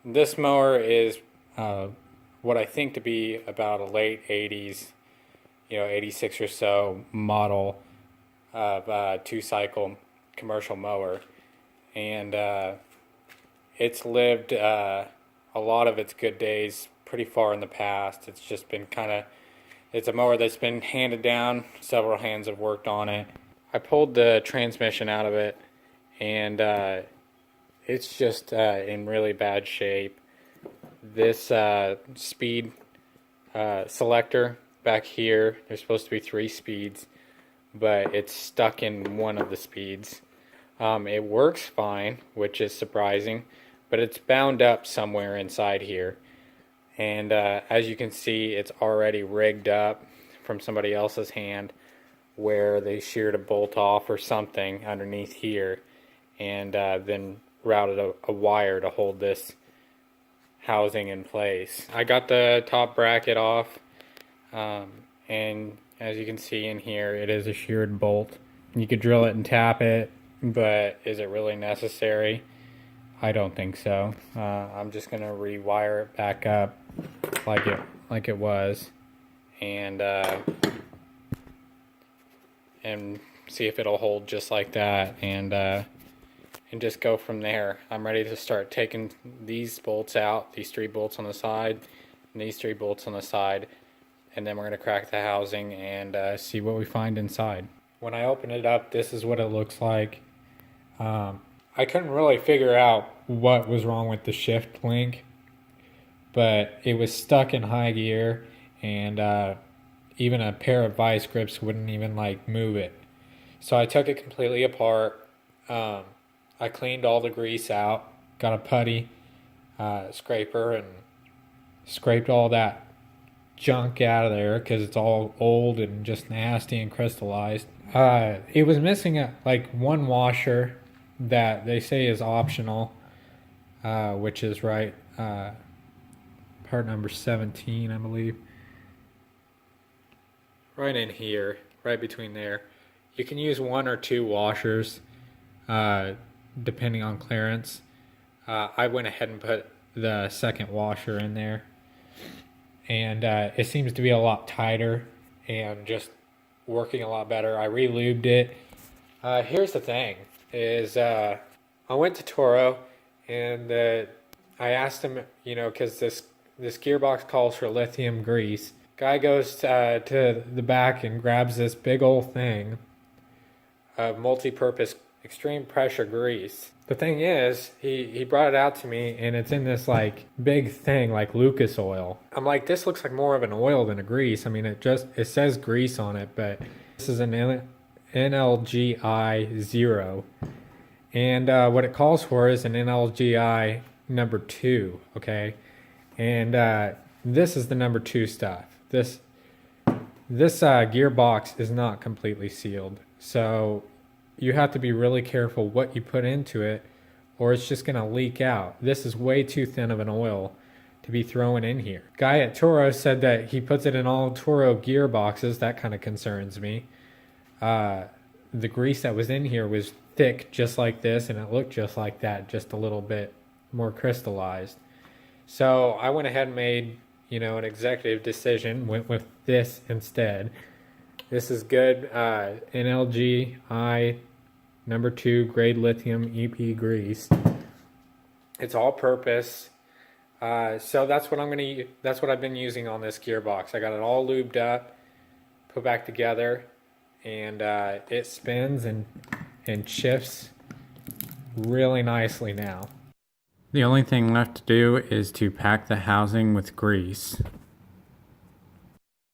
This mower is what I think to be about a late 80s, 86 or so model of two-cycle commercial mower. And it's lived a lot of its good days pretty far in the past. It's just been it's a mower that's been handed down. Several hands have worked on it. I pulled the transmission out of it, and it's just in really bad shape. This speed selector back here, there's supposed to be 3 speeds, but it's stuck in one of the speeds. It works fine, which is surprising, but it's bound up somewhere inside here. And as you can see, it's already rigged up from somebody else's hand, where they sheared a bolt off or something underneath here, and then routed a wire to hold this housing in place. I got the top bracket off, and as you can see in here, it is a sheared bolt. You could drill it and tap it, but is it really necessary? I don't think so. I'm just gonna rewire it back up like it was, and see if it'll hold just like that, and just go from there. I'm ready to start taking these bolts out, these 3 bolts on the side, and these 3 bolts on the side, and then we're going to crack the housing and see what we find inside. When I open it up, this is what it looks like. I couldn't really figure out what was wrong with the shift link, but it was stuck in high gear, and even a pair of vice grips wouldn't even move it. So I took it completely apart. I cleaned all the grease out, got a putty scraper, and scraped all that junk out of there because it's all old and just nasty and crystallized. It was missing one washer that they say is optional, which is part number 17, I believe. Right in here, right between there. You can use 1 or 2 washers, depending on clearance. I went ahead and put the second washer in there, and it seems to be a lot tighter and just working a lot better. I re-lubed it. Here's the thing, is I went to Toro, and I asked him, because this gearbox calls for lithium grease. Guy goes to the back and grabs this big old thing of multi-purpose extreme pressure grease. The thing is, he brought it out to me, and it's in this big thing like Lucas oil. I'm like, this looks like more of an oil than a grease. I mean, it says grease on it, but this is an NLGI 0, and what it calls for is an NLGI number 2. Okay, and this is the number 2 stuff. This gearbox is not completely sealed, so you have to be really careful what you put into it, or it's just going to leak out. This is way too thin of an oil to be thrown in here. Guy at Toro said that he puts it in all Toro gearboxes. That kind of concerns me. The grease that was in here was thick just like this, and it looked just like that, just a little bit more crystallized. So I went ahead and made an executive decision, went with this instead. This is good NLGI number 2 grade lithium EP grease. It's all purpose. So that's what that's what I've been using on this gearbox. I got it all lubed up, put back together, and it spins and shifts really nicely now. The only thing left to do is to pack the housing with grease.